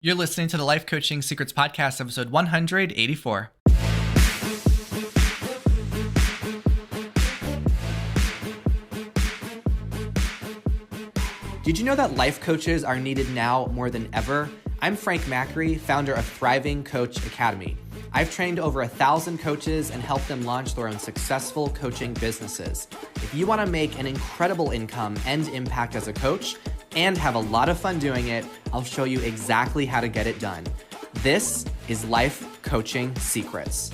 You're listening to the Life Coaching Secrets Podcast, episode 184. Did you know that life coaches are needed now more than ever? I'm Frank Macri, founder of Thriving Coach Academy. I've trained over 1,000 coaches and helped them launch their own successful coaching businesses. If you want to make an incredible income and impact as a coach and have a lot of fun doing it, I'll show you exactly how to get it done. This is Life Coaching Secrets.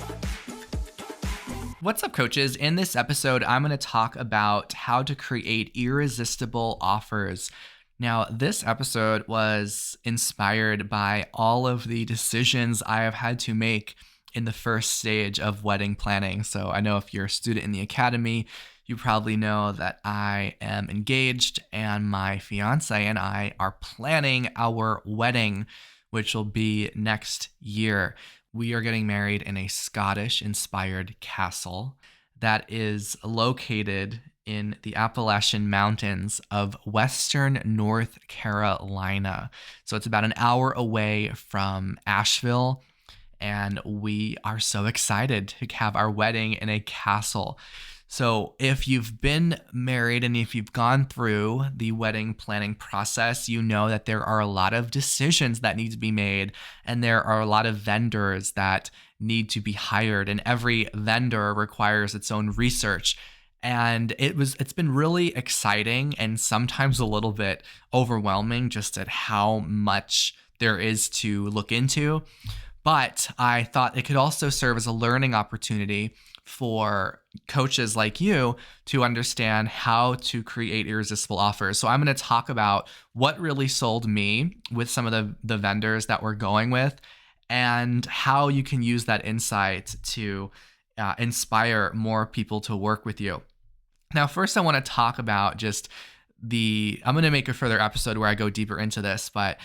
What's up, coaches? In this episode, I'm going to talk about how to create irresistible offers. Now, this episode was inspired by all of the decisions I have had to make in the first stage of wedding planning. So I know if you're a student in the academy, you probably know that I am engaged and my fiance and I are planning our wedding, which will be next year. We are getting married in a Scottish-inspired castle that is located in the Appalachian Mountains of Western North Carolina. So it's about an hour away from Asheville, and we are so excited to have our wedding in a castle. So if you've been married and if you've gone through the wedding planning process, you know that there are a lot of decisions that need to be made, and there are a lot of vendors that need to be hired, and every vendor requires its own research. And it's been really exciting and sometimes a little bit overwhelming just at how much there is to look into. But I thought it could also serve as a learning opportunity for coaches like you to understand how to create irresistible offers. So I'm going to talk about what really sold me with some of the vendors that we're going with, and how you can use that insight to inspire more people to work with you. Now, first I want to talk about I'm going to make a further episode where I go deeper into this, but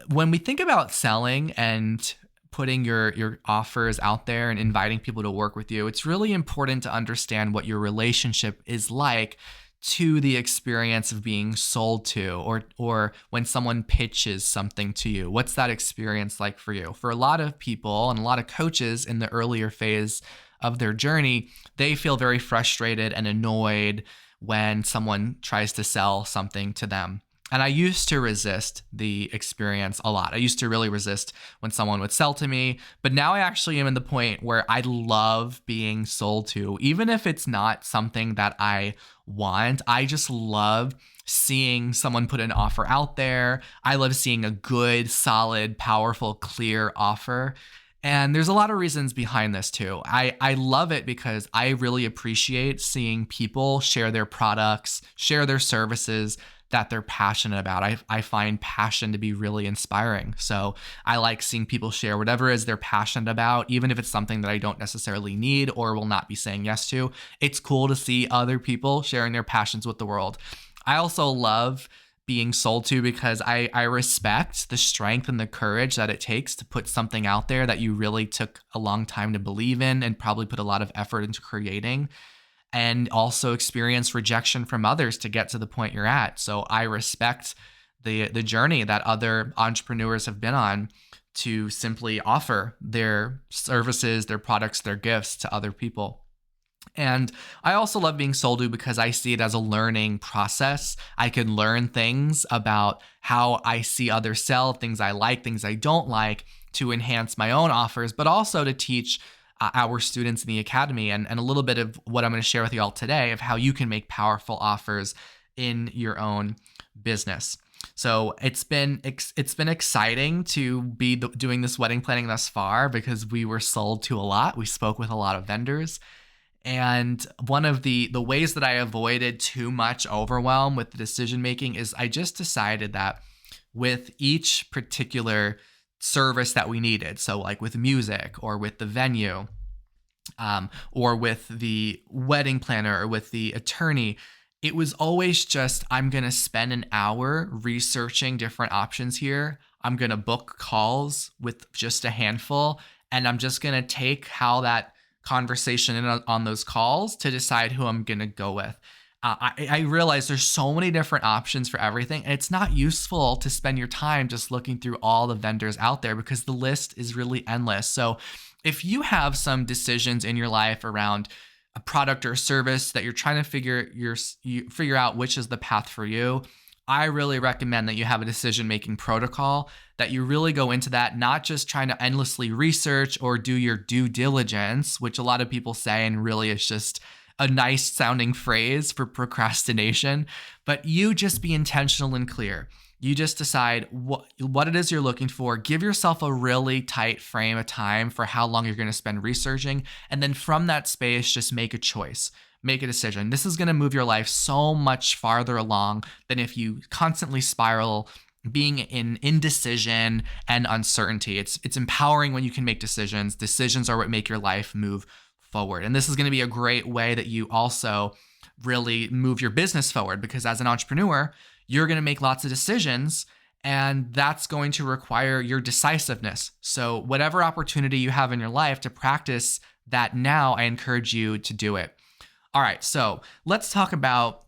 when we think about selling and putting your offers out there and inviting people to work with you, it's really important to understand what your relationship is like to the experience of being sold to, or when someone pitches something to you. What's that experience like for you? For a lot of people and a lot of coaches in the earlier phase of their journey, they feel very frustrated and annoyed when someone tries to sell something to them. And I used to resist the experience a lot. I used to really resist when someone would sell to me, but now I actually am in the point where I love being sold to, even if it's not something that I want. I just love seeing someone put an offer out there. I love seeing a good, solid, powerful, clear offer. And there's a lot of reasons behind this too. I love it because I really appreciate seeing people share their products, share their services that they're passionate about. I find passion to be really inspiring. So I like seeing people share whatever it is they're passionate about, even if it's something that I don't necessarily need or will not be saying yes to. It's cool to see other people sharing their passions with the world. I also love being sold to because I respect the strength and the courage that it takes to put something out there that you really took a long time to believe in and probably put a lot of effort into creating, and also experience rejection from others to get to the point you're at. So I respect the journey that other entrepreneurs have been on to simply offer their services, their products, their gifts to other people. And I also love being sold to because I see it as a learning process. I can learn things about how I see others sell, things I like, things I don't like, to enhance my own offers, but also to teach our students in the academy and a little bit of what I'm going to share with you all today of how you can make powerful offers in your own business. So it's been exciting to be doing this wedding planning thus far because we were sold to a lot. We spoke with a lot of vendors. And one of the ways that I avoided too much overwhelm with the decision making is I just decided that with each particular service that we needed, so like with music or with the venue, or with the wedding planner or with the attorney, it was always just, I'm going to spend an hour researching different options here. I'm going to book calls with just a handful, and I'm just going to take how that conversation on those calls to decide who I'm going to go with. I realize there's so many different options for everything, and it's not useful to spend your time just looking through all the vendors out there because the list is really endless. So if you have some decisions in your life around a product or a service that you're trying to figure out which is the path for you, I really recommend that you have a decision-making protocol, that you really go into that, not just trying to endlessly research or do your due diligence, which a lot of people say and really is just a nice sounding phrase for procrastination, but you just be intentional and clear. You just decide what it is you're looking for. Give yourself a really tight frame of time for how long you're going to spend researching. And then from that space, just make a choice, make a decision. This is going to move your life so much farther along than if you constantly spiral being in indecision and uncertainty. It's empowering when you can make decisions. Decisions are what make your life move forward. And this is going to be a great way that you also really move your business forward, because as an entrepreneur, you're going to make lots of decisions, and that's going to require your decisiveness. So whatever opportunity you have in your life to practice that now, I encourage you to do it. All right, so let's talk about,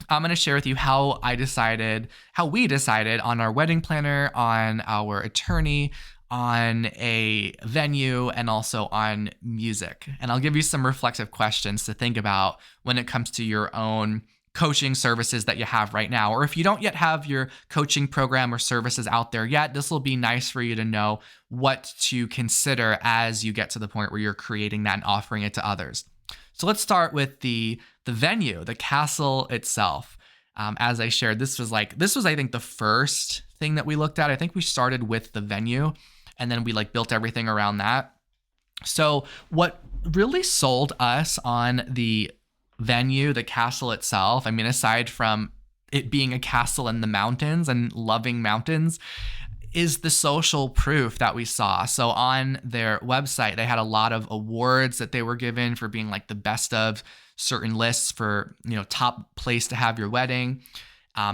I'm going to share with you how we decided on our wedding planner, on our attorney, on a venue, and also on music. And I'll give you some reflective questions to think about when it comes to your own coaching services that you have right now. Or if you don't yet have your coaching program or services out there yet, this will be nice for you to know what to consider as you get to the point where you're creating that and offering it to others. So let's start with the venue, the castle itself. As I shared, this was I think the first thing that we looked at. I think we started with the venue, and then we built everything around that. So what really sold us on the venue, the castle itself, I mean, aside from it being a castle in the mountains and loving mountains, is the social proof that we saw. So on their website, they had a lot of awards that they were given for being the best of certain lists for, top place to have your wedding.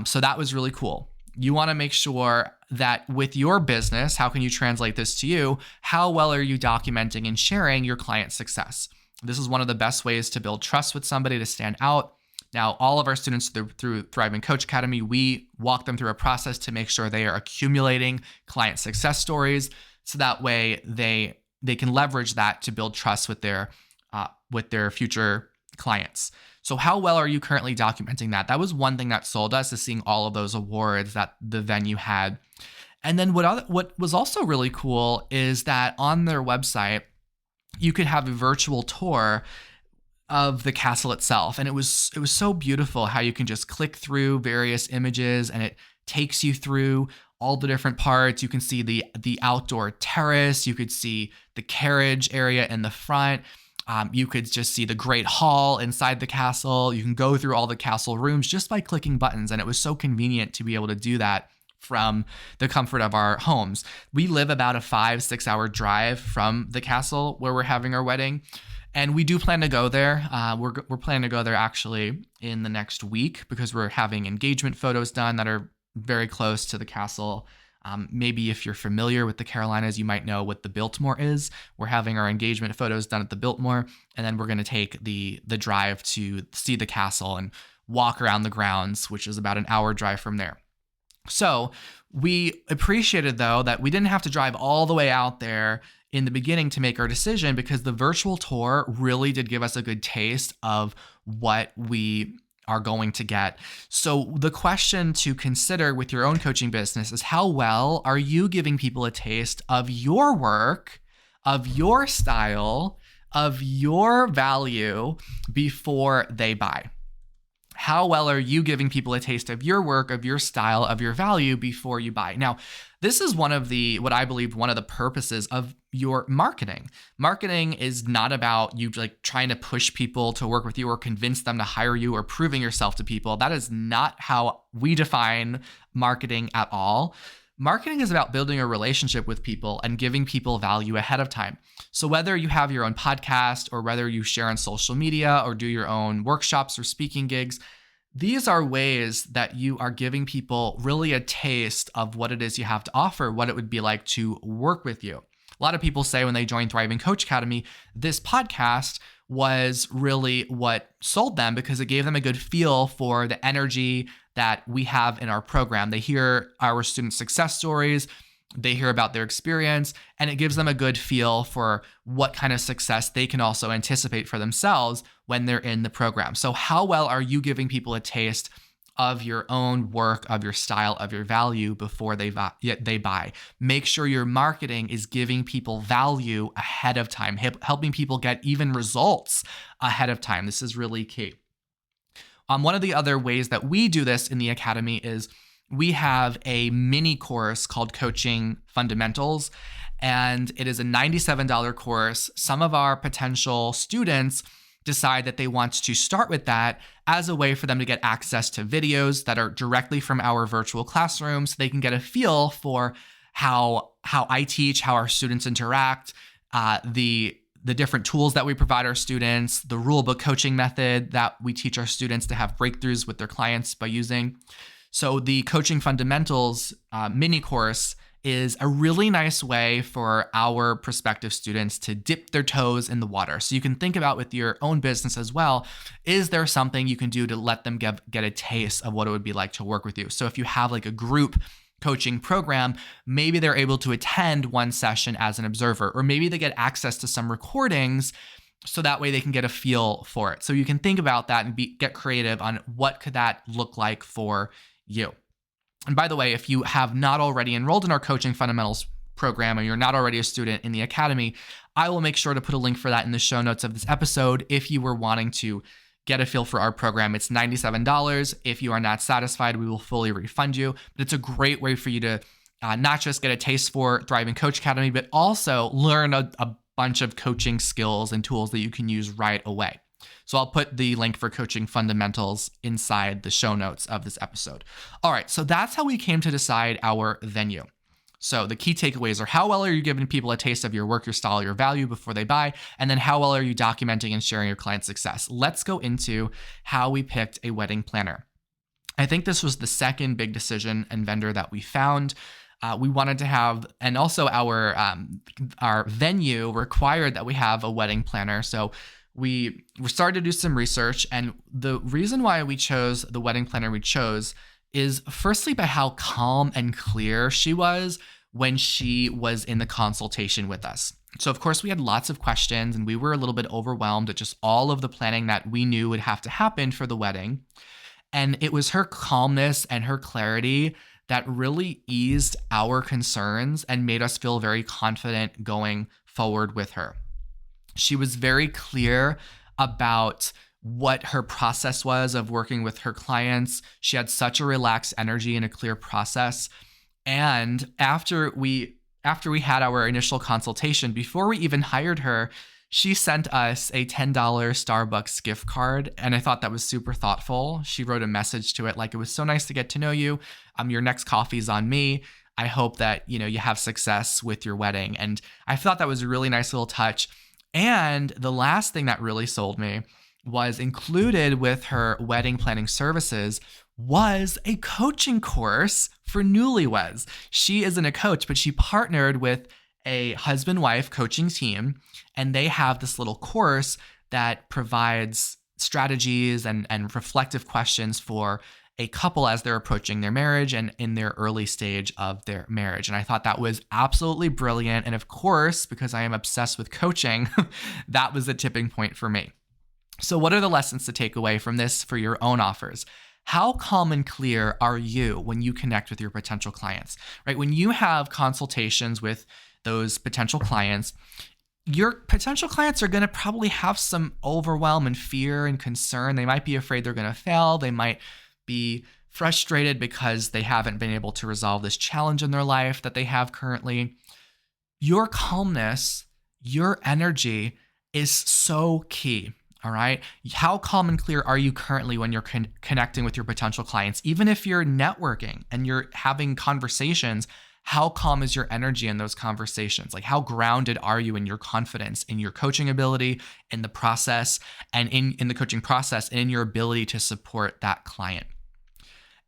So that was really cool. You want to make sure that with your business, how can you translate this to you? How well are you documenting and sharing your client's success? This is one of the best ways to build trust with somebody, to stand out. Now, all of our students through Thriving Coach Academy, we walk them through a process to make sure they are accumulating client success stories, so that way they can leverage that to build trust with their future clients. So how well are you currently documenting that? That was one thing that sold us, is seeing all of those awards that the venue had. And then what was also really cool is that on their website, you could have a virtual tour of the castle itself. And it was so beautiful how you can just click through various images and it takes you through all the different parts. You can see the outdoor terrace. You could see the carriage area in the front. You could just see the great hall inside the castle. You can go through all the castle rooms just by clicking buttons. And it was so convenient to be able to do that from the comfort of our homes. We live about a 5-6 hour drive from the castle where we're having our wedding. And we do plan to go there. We're planning to go there actually in the next week, because we're having engagement photos done that are very close to the castle. Maybe if you're familiar with the Carolinas, you might know what the Biltmore is. We're having our engagement photos done at the Biltmore, and then we're going to take the drive to see the castle and walk around the grounds, which is about an hour drive from there. So we appreciated, though, that we didn't have to drive all the way out there in the beginning to make our decision, because the virtual tour really did give us a good taste of what we are going to get. So the question to consider with your own coaching business is, how well are you giving people a taste of your work, of your style, of your value before they buy? How well are you giving people a taste of your work, of your style, of your value before you buy? Now, this is one of the purposes of your marketing. Marketing is not about you trying to push people to work with you or convince them to hire you or proving yourself to people. That is not how we define marketing at all. Marketing is about building a relationship with people and giving people value ahead of time. So whether you have your own podcast, or whether you share on social media, or do your own workshops or speaking gigs, these are ways that you are giving people really a taste of what it is you have to offer, what it would be like to work with you. A lot of people say when they join Thriving Coach Academy, this podcast was really what sold them, because it gave them a good feel for the energy that we have in our program. They hear our student success stories, they hear about their experience, and it gives them a good feel for what kind of success they can also anticipate for themselves when they're in the program. So how well are you giving people a taste of your own work, of your style, of your value before they buy? Make sure your marketing is giving people value ahead of time, helping people get even results ahead of time. This is really key. One of the other ways that we do this in the Academy is we have a mini course called Coaching Fundamentals, and it is a $97 course. Some of our potential students decide that they want to start with that as a way for them to get access to videos that are directly from our virtual classroom, so they can get a feel for how I teach, how our students interact, the different tools that we provide our students, the rulebook coaching method that we teach our students to have breakthroughs with their clients by using. So the Coaching Fundamentals mini course is a really nice way for our prospective students to dip their toes in the water. So you can think about with your own business as well, is there something you can do to let them get a taste of what it would be like to work with you? So if you have like a group coaching program, maybe they're able to attend one session as an observer, or maybe they get access to some recordings so that way they can get a feel for it. So you can think about that and get creative on what could that look like for you. And by the way, if you have not already enrolled in our Coaching Fundamentals program, or you're not already a student in the Academy, I will make sure to put a link for that in the show notes of this episode. If you were wanting to get a feel for our program, it's $97. If you are not satisfied, we will fully refund you. But it's a great way for you to not just get a taste for Thriving Coach Academy, but also learn a bunch of coaching skills and tools that you can use right away. So I'll put the link for Coaching Fundamentals inside the show notes of this episode. All right, so that's how we came to decide our venue. So the key takeaways are: how well are you giving people a taste of your work, your style, your value before they buy? And then how well are you documenting and sharing your client success? Let's go into how we picked a wedding planner. I think this was the second big decision and vendor that we found. We wanted to have, and also our venue required that we have a wedding planner. So we started to do some research, and the reason why we chose the wedding planner we chose is firstly by how calm and clear she was when she was in the consultation with us. So of course we had lots of questions, and we were a little bit overwhelmed at just all of the planning that we knew would have to happen for the wedding. And it was her calmness and her clarity that really eased our concerns and made us feel very confident going forward with her. She was very clear about what her process was of working with her clients. She had such a relaxed energy and a clear process. And after we had our initial consultation, before we even hired her, she sent us a $10 Starbucks gift card. And I thought that was super thoughtful. She wrote a message to it like, "It was so nice to get to know you. Your next coffee's on me. I hope that, you have success with your wedding." And I thought that was a really nice little touch. And the last thing that really sold me was included with her wedding planning services was a coaching course for newlyweds. She isn't a coach, but she partnered with a husband-wife coaching team, and they have this little course that provides strategies and reflective questions for a couple as they're approaching their marriage and in their early stage of their marriage. And I thought that was absolutely brilliant. And of course, because I am obsessed with coaching, that was the tipping point for me. So what are the lessons to take away from this for your own offers? How calm and clear are you when you connect with your potential clients, right? When you have consultations with those potential clients, your potential clients are going to probably have some overwhelm and fear and concern. They might be afraid they're going to fail. They might be frustrated because they haven't been able to resolve this challenge in their life that they have currently. Your calmness, your energy is so key. All right. How calm and clear are you currently when you're connecting with your potential clients? Even if you're networking and you're having conversations, how calm is your energy in those conversations? Like, how grounded are you in your confidence, in your coaching ability, in the process, and in the coaching process, and in your ability to support that client?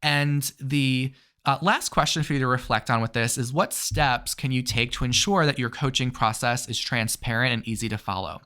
And the last question for you to reflect on with this is, what steps can you take to ensure that your coaching process is transparent and easy to follow?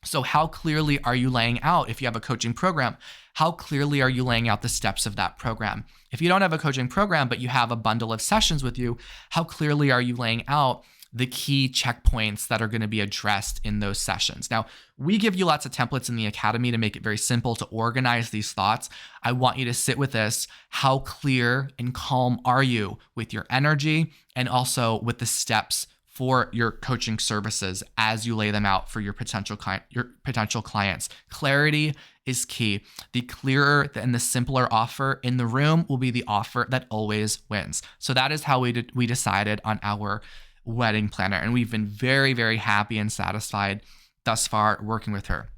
So how clearly are you laying out, if you have a coaching program, how clearly are you laying out the steps of that program? If you don't have a coaching program, but you have a bundle of sessions with you, how clearly are you laying out the key checkpoints that are going to be addressed in those sessions? Now, we give you lots of templates in the academy to make it very simple to organize these thoughts. I want you to sit with this. How clear and calm are you with your energy and also with the steps for your coaching services as you lay them out for your potential clients? Clarity is key. The clearer and the simpler offer in the room will be the offer that always wins. So that is how we decided on our wedding planner, and we've been very, very happy and satisfied thus far working with her.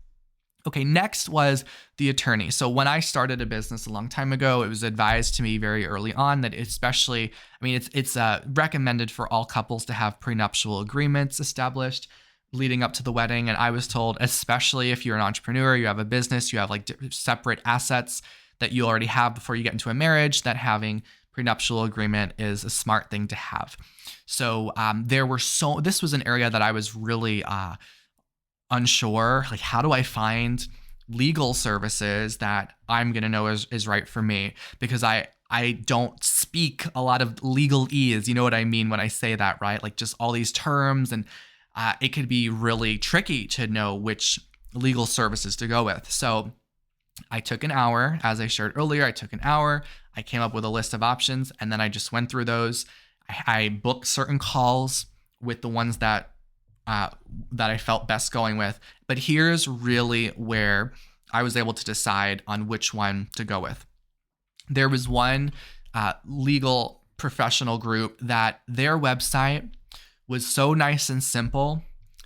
Okay, next was the attorney. So when I started a business a long time ago, it was advised to me very early on that especially, it's recommended for all couples to have prenuptial agreements established leading up to the wedding. And I was told, especially if you're an entrepreneur, you have a business, you have like separate assets that you already have before you get into a marriage, that having prenuptial agreement is a smart thing to have. So this was an area that I was really unsure, like how do I find legal services that I'm going to know is right for me? Because I don't speak a lot of legalese, you know what I mean when I say that, right? Like just all these terms, and it could be really tricky to know which legal services to go with. So I took an hour, as I shared earlier, I came up with a list of options, and then I just went through those. I booked certain calls with the ones that I felt best going with. But here's really where I was able to decide on which one to go with. There was one legal professional group that their website was so nice and simple.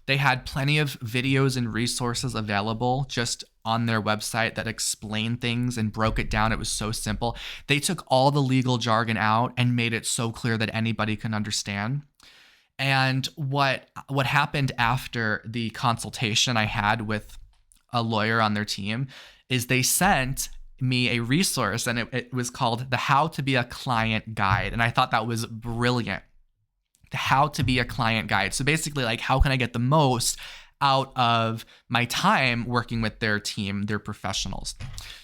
They had plenty of videos and resources available just on their website that explained things and broke it down. It was so simple. They took all the legal jargon out and made it so clear that anybody can understand. And what happened after the consultation I had with a lawyer on their team is they sent me a resource, and it was called the How to Be a Client Guide. And I thought that was brilliant. The How to Be a Client Guide. So basically, like, how can I get the most out of my time working with their team, their professionals?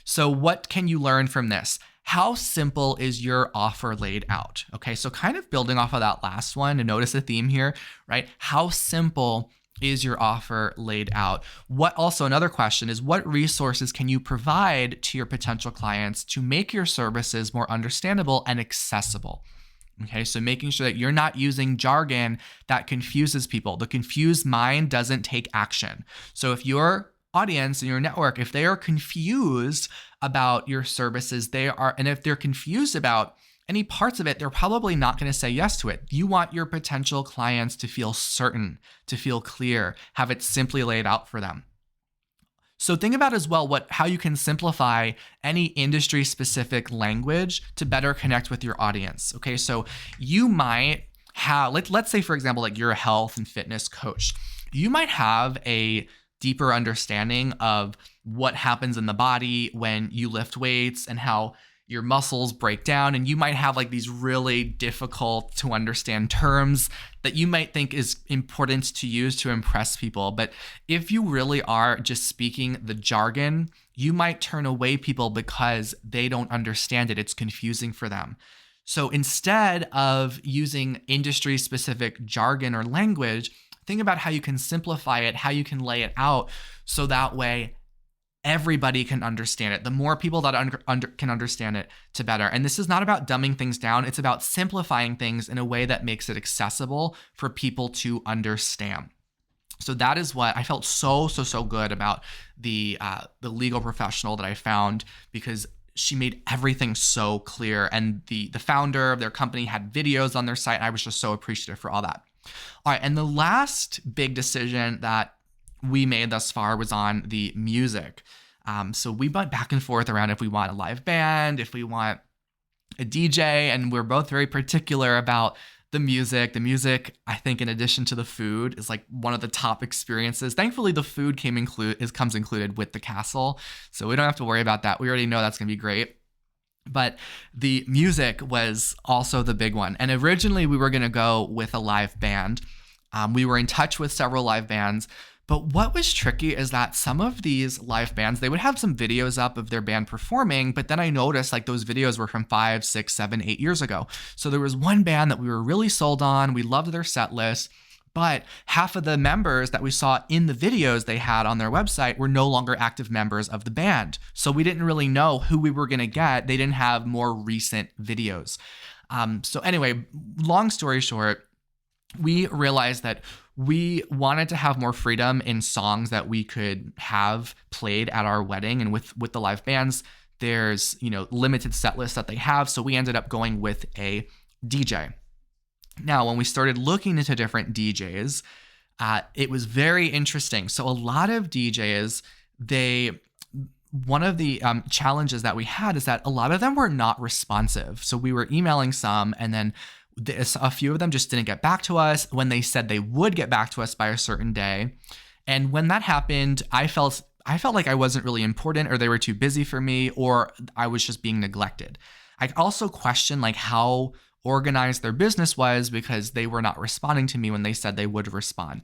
So what can you learn from this? How simple is your offer laid out? Okay, so kind of building off of that last one, and notice a theme here, right? How simple is your offer laid out? Another question is, what resources can you provide to your potential clients to make your services more understandable and accessible? Okay, so making sure that you're not using jargon that confuses people. The confused mind doesn't take action. So if your audience and your network, if they are confused about your services, and if they're confused about any parts of it, they're probably not going to say yes to it. You want your potential clients to feel certain, to feel clear, have it simply laid out for them. So think about as well how you can simplify any industry-specific language to better connect with your audience. Okay, so you might have, let's say for example, like you're a health and fitness coach. You might have a deeper understanding of what happens in the body when you lift weights and how your muscles break down. And you might have like these really difficult to understand terms that you might think is important to use to impress people. But if you really are just speaking the jargon, you might turn away people because they don't understand it. It's confusing for them. So instead of using industry-specific jargon or language, think about how you can simplify it, how you can lay it out so that way everybody can understand it. The more people that can understand it, the better. And this is not about dumbing things down. It's about simplifying things in a way that makes it accessible for people to understand. So that is what I felt so good about the legal professional that I found, because she made everything so clear. And the founder of their company had videos on their site. And I was just so appreciative for all that. All right. And the last big decision that we made thus far was on the music. So we went back and forth around if we want a live band, if we want a DJ, and we're both very particular about the music. The music, I think, in addition to the food, is like one of the top experiences. Thankfully, the food comes included with the castle, so we don't have to worry about that. We already know that's gonna be great. But the music was also the big one. And originally we were gonna go with a live band. We were in touch with several live bands, But what was tricky is that some of these live bands, they would have some videos up of their band performing, but then I noticed like those videos were from 5, 6, 7, 8 years ago. So there was one band that we were really sold on. We loved their set list, but half of the members that we saw in the videos they had on their website were no longer active members of the band. So we didn't really know who we were going to get. They didn't have more recent videos. So anyway, long story short, we realized that we wanted to have more freedom in songs that we could have played at our wedding. And with the live bands, there's, limited set lists that they have. So we ended up going with a DJ. Now, when we started looking into different DJs, it was very interesting. So a lot of DJs, one of the challenges that we had is that a lot of them were not responsive. So we were emailing some, and then a few of them just didn't get back to us when they said they would get back to us by a certain day. And when that happened, I felt like I wasn't really important, or they were too busy for me, or I was just being neglected. I also questioned like how organized their business was, because they were not responding to me when they said they would respond.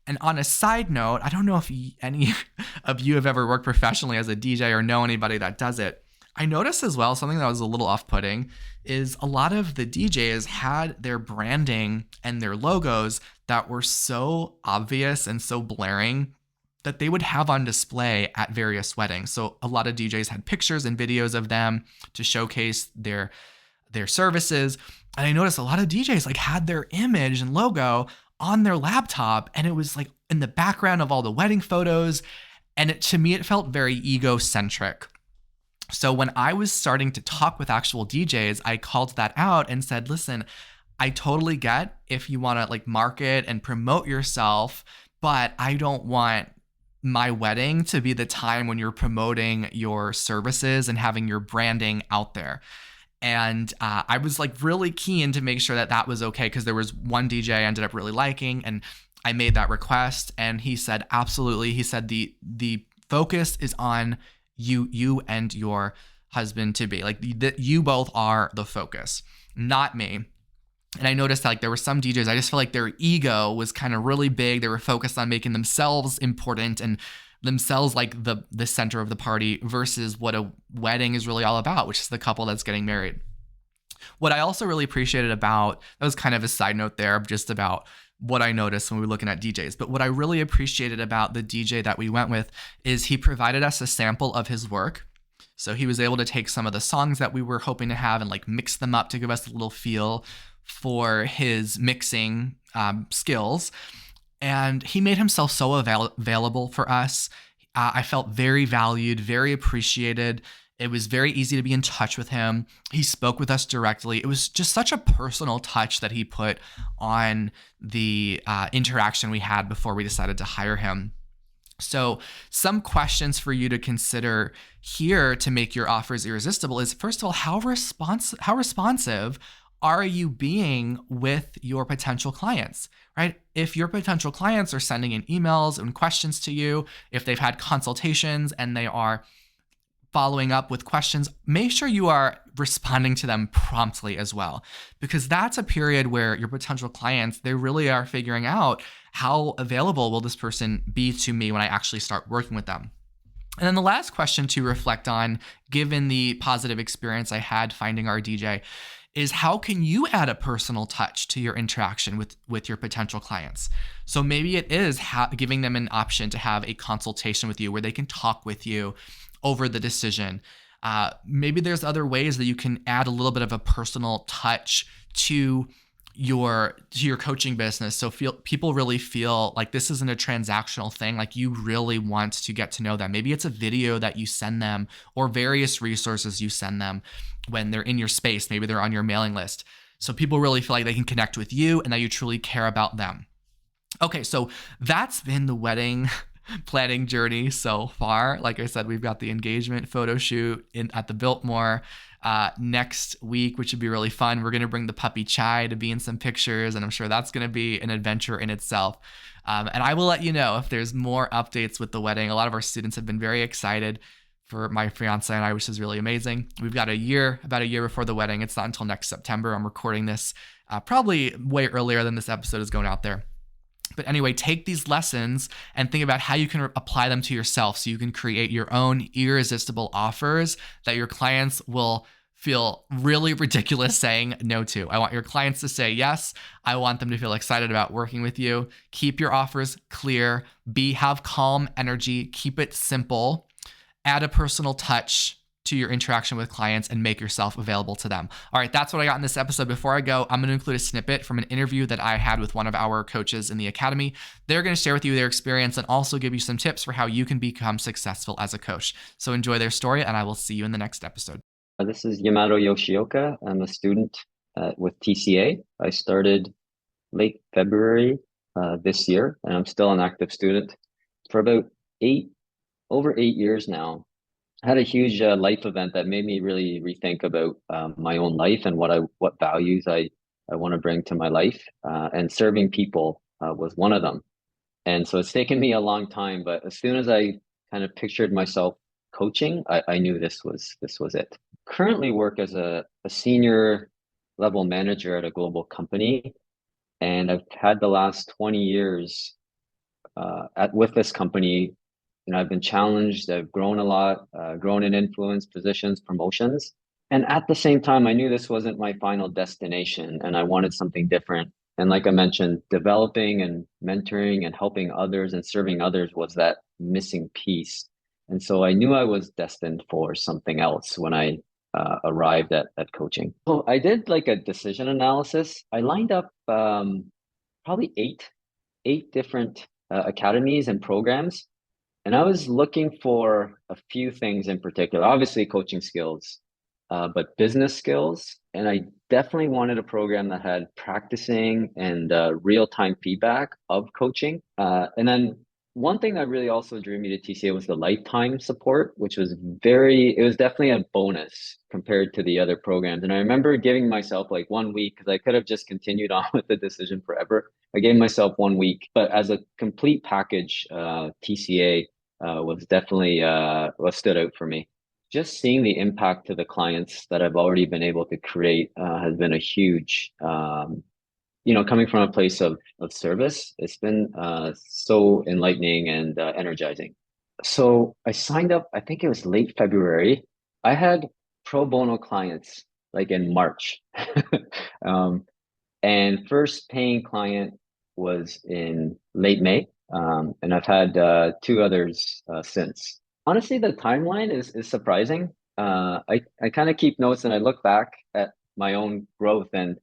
And on a side note, I don't know if any of you have ever worked professionally as a DJ or know anybody that does it. I noticed as well, something that was a little off-putting is a lot of the DJs had their branding and their logos that were so obvious and so blaring that they would have on display at various weddings. So a lot of DJs had pictures and videos of them to showcase their services. And I noticed a lot of DJs like had their image and logo on their laptop, and it was like in the background of all the wedding photos. And to me, it felt very egocentric. So when I was starting to talk with actual DJs, I called that out and said, listen, I totally get if you want to like market and promote yourself, but I don't want my wedding to be the time when you're promoting your services and having your branding out there. And I was like really keen to make sure that that was okay, because there was one DJ I ended up really liking, and I made that request, and he said, absolutely. He said the focus is on you and your husband to be, like you both are the focus, not me. And I noticed that like there were some DJs, I just felt like their ego was kind of really big. They were focused on making themselves important and themselves like the center of the party, versus what a wedding is really all about, which is the couple that's getting married. What I also really appreciated about, that was kind of a side note there, just about what I noticed when we were looking at DJs. But what I really appreciated about the DJ that we went with is he provided us a sample of his work. So he was able to take some of the songs that we were hoping to have and like mix them up to give us a little feel for his mixing skills. And he made himself so available for us. I felt very valued, very appreciated. It was very easy to be in touch with him. He spoke with us directly. It was just such a personal touch that he put on the interaction we had before we decided to hire him. So some questions for you to consider here to make your offers irresistible is, first of all, how responsive are you being with your potential clients, right? If your potential clients are sending in emails and questions to you, if they've had consultations and they are following up with questions, make sure you are responding to them promptly as well, because that's a period where your potential clients, they really are figuring out how available will this person be to me when I actually start working with them. And then the last question to reflect on, given the positive experience I had finding our DJ, is how can you add a personal touch to your interaction with your potential clients? So maybe it is giving them an option to have a consultation with you where they can talk with you over the decision. Maybe there's other ways that you can add a little bit of a personal touch to your coaching business. So people really feel like this isn't a transactional thing, like you really want to get to know them. Maybe it's a video that you send them or various resources you send them when they're in your space. Maybe they're on your mailing list. So people really feel like they can connect with you and that you truly care about them. Okay, so that's been the wedding planning journey so far. Like I said, we've got the engagement photo shoot at the Biltmore next week, which would be really fun. We're going to bring the puppy Chai to be in some pictures, and I'm sure that's going to be an adventure in itself. And I will let you know if there's more updates with the wedding. A lot of our students have been very excited for my fiance and I, which is really amazing. We've got about a year before the wedding. It's not until next September. I'm recording this probably way earlier than this episode is going out there. But anyway, take these lessons and think about how you can apply them to yourself so you can create your own irresistible offers that your clients will feel really ridiculous saying no to. I want your clients to say yes. I want them to feel excited about working with you. Keep your offers clear. Have calm energy. Keep it simple. Add a personal touch to your interaction with clients and make yourself available to them. All right, that's what I got in this episode. Before I go, I'm going to include a snippet from an interview that I had with one of our coaches in the academy. They're going to share with you their experience and also give you some tips for how you can become successful as a coach. So enjoy their story, and I will see you in the next episode. This is Yamato Yoshioka. I'm a student with TCA. I started late February this year, and I'm still an active student for about over 8 years now. I had a huge life event that made me really rethink about my own life and what values I want to bring to my life. And serving people was one of them. And so it's taken me a long time, but as soon as I kind of pictured myself coaching, I knew this was it. Currently work as a senior level manager at a global company, and I've had the last 20 years with this company. I've been challenged. I've grown a lot, grown in influence, positions, promotions. And at the same time, I knew this wasn't my final destination and I wanted something different. And like I mentioned, developing and mentoring and helping others and serving others was that missing piece. And so I knew I was destined for something else when I arrived at coaching. So I did like a decision analysis. I lined up probably eight different academies and programs. And I was looking for a few things in particular, obviously coaching skills, but business skills. And I definitely wanted a program that had practicing and real-time feedback of coaching. And then one thing that really also drew me to TCA was the lifetime support, which was it was definitely a bonus compared to the other programs. And I remember giving myself like 1 week, because I could have just continued on with the decision forever. I gave myself 1 week, but as a complete package, TCA was definitely what stood out for me. Just seeing the impact to the clients that I've already been able to create has been a huge, coming from a place of service, it's been so enlightening and energizing. So I signed up, I think it was late February. I had pro bono clients like in March. And first paying client was in late May. And I've had two others since. Honestly, the timeline is surprising. I kind of keep notes and I look back at my own growth and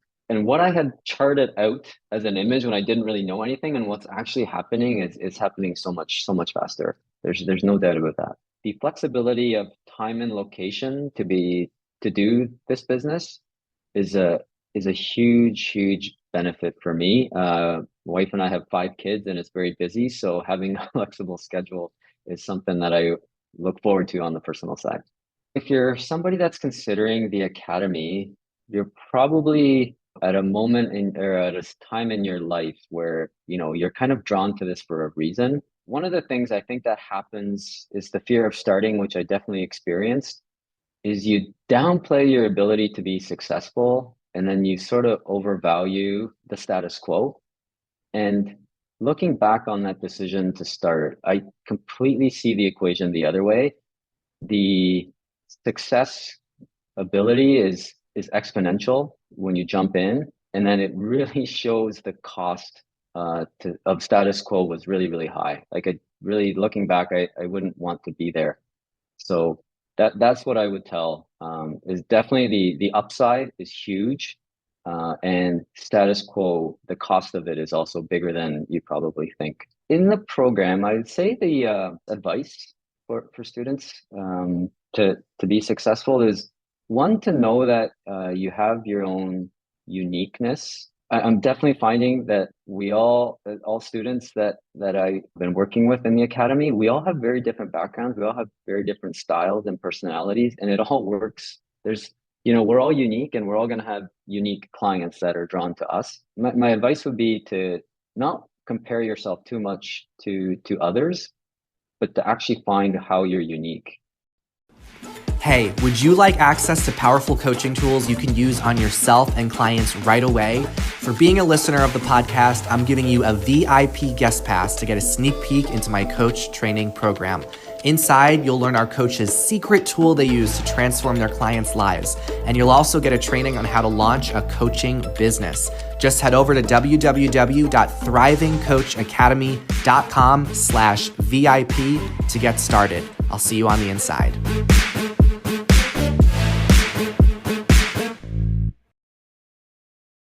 what I had charted out as an image when I didn't really know anything, and what's actually happening is happening so much faster. There's no doubt about that. The flexibility of time and location to do this business is a huge benefit for me. Wife and I have 5 kids and it's very busy, so having a flexible schedule is something that I look forward to on the personal side. If you're somebody that's considering the academy, you're probably at a moment or at a time in your life where you're kind of drawn to this for a reason. One of the things I think that happens is the fear of starting, which I definitely experienced, is you downplay your ability to be successful and then you sort of overvalue the status quo. And looking back on that decision to start, I completely see the equation the other way. The success ability is exponential when you jump in, and then it really shows the cost of status quo was really high. Like looking back, I wouldn't want to be there. So that's what I would tell. Is definitely the upside is huge, and status quo, the cost of it is also bigger than you probably think. In the program, I would say the advice for students to be successfve is, one, to know that you have your own uniqueness. I'm definitely finding that all students that I've been working with in the academy, we all have very different backgrounds. We all have very different styles and personalities, and it all works. We're all unique, and we're all going to have unique clients that are drawn to us. My advice would be to not compare yourself too much to others, but to actually find how you're unique. Hey, would you like access to powerful coaching tools you can use on yourself and clients right away? For being a listener of the podcast, I'm giving you a VIP guest pass to get a sneak peek into my coach training program. Inside, you'll learn our coaches' secret tool they use to transform their clients' lives. And you'll also get a training on how to launch a coaching business. Just head over to www.thrivingcoachacademy.com/VIP to get started. I'll see you on the inside.